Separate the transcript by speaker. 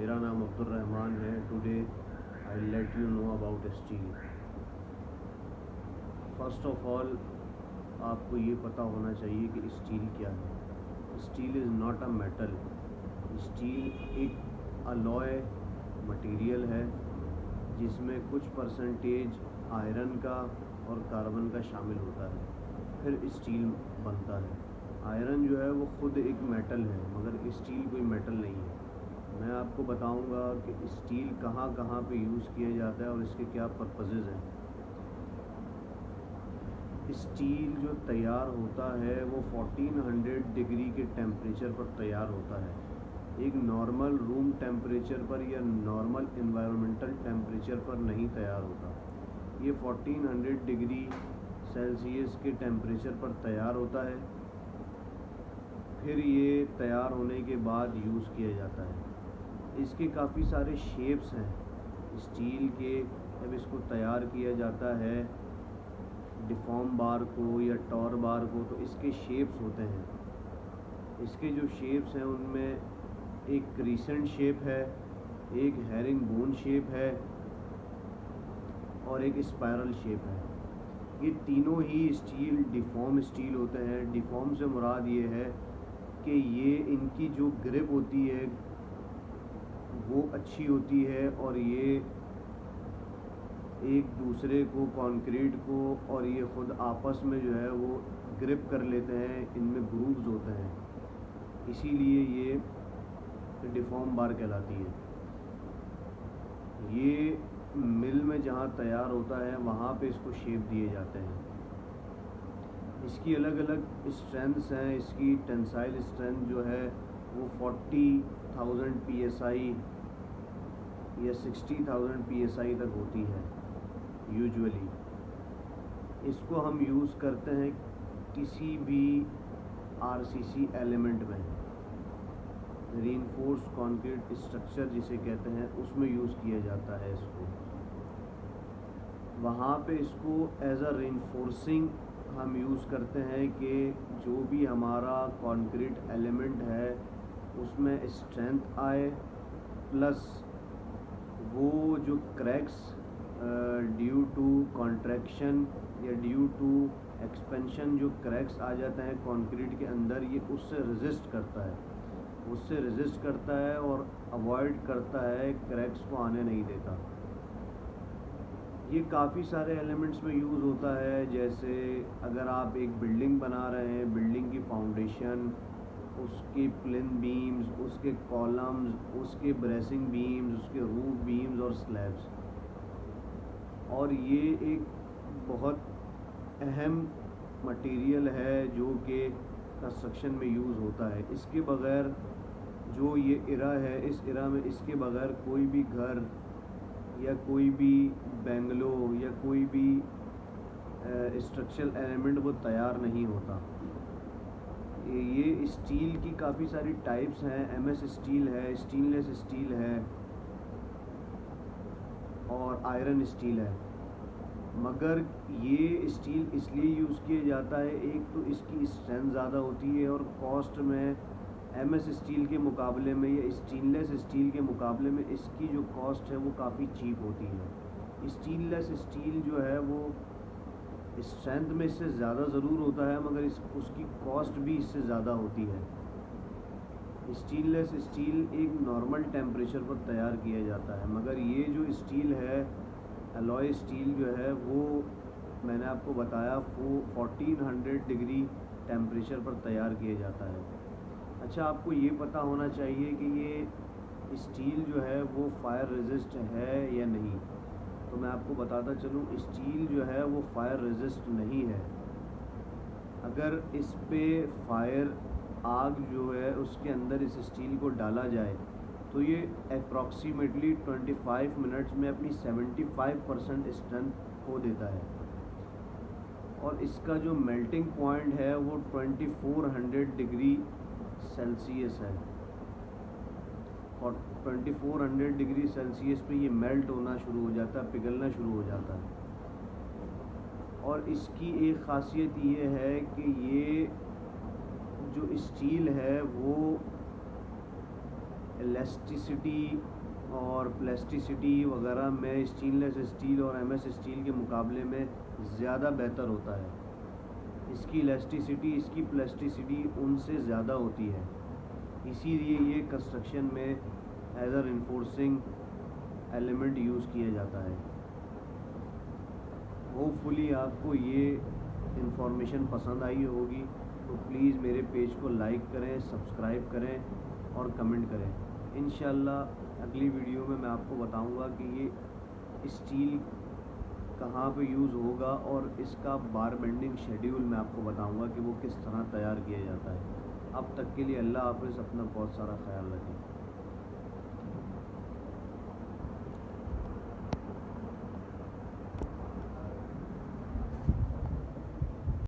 Speaker 1: मेरा नाम अब्दुल रहमान है। Today I let you know about steel. First of all आपको ये पता होना चाहिए कि स्टील क्या है। Steel is not a metal. Steel एक अलॉय मटेरियल है जिसमें कुछ परसेंटेज आयरन का और कार्बन का शामिल होता है, फिर स्टील बनता है। आयरन जो है वो खुद एक मेटल है, मगर स्टील कोई मेटल नहीं है। मैं आपको बताऊंगा कि स्टील कहाँ कहाँ पे यूज़ किया जाता है और इसके क्या पर्पसेस हैं। स्टील जो तैयार होता है वो 1400 डिग्री के टेम्परेचर पर तैयार होता है। एक नॉर्मल रूम टेम्परेचर पर या नॉर्मल एनवायरमेंटल टेम्परेचर पर नहीं तैयार होता। ये 1400 डिग्री सेल्सियस के टेम्परेचर पर तैयार होता है, फिर ये तैयार होने के बाद यूज़ किया जाता है। इसके काफ़ी सारे शेप्स हैं स्टील के। जब इसको तैयार किया जाता है डिफॉर्म बार को या टॉर बार को, तो इसके शेप्स होते हैं। इसके जो शेप्स हैं उनमें एक क्रीसेंट शेप है, एक हेरिंग बोन शेप है और एक स्पायरल शेप है। ये तीनों ही स्टील डिफॉर्म स्टील होते हैं। डिफॉर्म से मुराद ये है कि ये इनकी जो ग्रिप होती है वो अच्छी होती है और ये एक दूसरे को, कंक्रीट को और ये ख़ुद आपस में जो है वो ग्रिप कर लेते हैं। इनमें ग्रूव्स होते हैं, इसीलिए ये डिफॉर्म बार कहलाती है। ये मिल में जहाँ तैयार होता है वहाँ पे इसको शेप दिए जाते हैं। इसकी अलग अलग स्ट्रेंथ्स हैं। इसकी टेंसाइल स्ट्रेंथ जो है वो 40,000 PSI या 60,000 PSI तक होती है यूजुअली। इसको हम यूज़ करते हैं किसी भी RCC एलिमेंट में, रीइंफोर्स्ड कंक्रीट स्ट्रक्चर जिसे कहते हैं, उसमें यूज़ किया जाता है इसको। वहाँ पे इसको एज अ रीइंफोर्सिंग हम यूज़ करते हैं कि जो भी हमारा कंक्रीट एलिमेंट है उसमें स्ट्रेंथ आए, प्लस वो जो क्रैक्स ड्यू टू कॉन्ट्रैक्शन या ड्यू टू एक्सपेंशन जो क्रैक्स आ जाते हैं कंक्रीट के अंदर, ये उससे रेजिस्ट करता है और अवॉइड करता है, क्रैक्स को आने नहीं देता। ये काफ़ी सारे एलिमेंट्स में यूज़ होता है। जैसे अगर आप एक बिल्डिंग बना रहे हैं, बिल्डिंग की फाउंडेशन, उसकी प्लिन बीम्स, उसके कॉलम्स, उसके ब्रेसिंग बीम्स, उसके रूफ बीम्स और स्लैब्स, और ये एक बहुत अहम मटेरियल है जो कि कंस्ट्रक्शन में यूज़ होता है। इसके बग़ैर जो ये इरा है, इस इरा में इसके बग़ैर कोई भी घर या कोई भी बेंगलो या कोई भी स्ट्रक्चरल एलिमेंट वो तैयार नहीं होता। ये स्टील की काफ़ी सारी टाइप्स हैं। MS स्टील है, स्टेनलेस स्टील है और आयरन स्टील है। मगर ये स्टील इसलिए यूज़ किया जाता है, एक तो इसकी स्ट्रेंथ ज़्यादा होती है और कॉस्ट में MS स्टील के मुकाबले में या स्टेनलेस स्टील के मुकाबले में इसकी जो कॉस्ट है वो काफ़ी चीप होती है। स्टेनलेस स्टील जो है वो स्ट्रेंथ में इससे ज़्यादा ज़रूर होता है, मगर उसकी कॉस्ट भी इससे ज़्यादा होती है। स्टेनलेस स्टील एक नॉर्मल टेम्परेचर पर तैयार किया जाता है, मगर ये जो स्टील है, अलॉय स्टील जो है, वो मैंने आपको बताया वो 1400 डिग्री टेम्परेचर पर तैयार किया जाता है। अच्छा, आपको ये पता होना चाहिए कि ये स्टील जो है वो फायर रेजिस्ट है या नहीं। तो मैं आपको बताता चलूँ, स्टील जो है वो फायर रेजिस्ट नहीं है। अगर इस पे फायर, आग जो है उसके अंदर इस स्टील को डाला जाए तो ये अप्रॉक्सीमेटली 25 मिनट्स में अपनी 75% स्ट्रेंथ खो देता है। और इसका जो मेल्टिंग पॉइंट है वो 2400 डिग्री सेल्सियस है। और 2400 डिग्री सेल्सियस पे ये मेल्ट होना शुरू हो जाता है, पिघलना शुरू हो जाता है। और इसकी एक ख़ासियत ये है कि ये जो स्टील है वो इलास्टिसिटी और प्लास्टिसिटी वगैरह में स्टेनलेस स्टील और एमएस स्टील के मुकाबले में ज़्यादा बेहतर होता है। इसकी इलास्टिसिटी, इसकी प्लास्टिसिटी उनसे ज़्यादा होती है, इसीलिए ये कंस्ट्रक्शन में एज अ रिइंफोर्सिंग एलिमेंट यूज़ किया जाता है। होपफुली आपको ये इंफॉर्मेशन पसंद आई होगी, तो प्लीज़ मेरे पेज को लाइक करें, सब्सक्राइब करें और कमेंट करें। इंशाल्लाह अगली वीडियो में मैं आपको बताऊंगा कि ये स्टील कहाँ पे यूज़ होगा और इसका बार बेंडिंग शेड्यूल मैं आपको बताऊंगा कि वो किस तरह तैयार किया जाता है। अब तक के लिए अल्लाह हाफ़िज़, अपना बहुत सारा ख्याल रखें।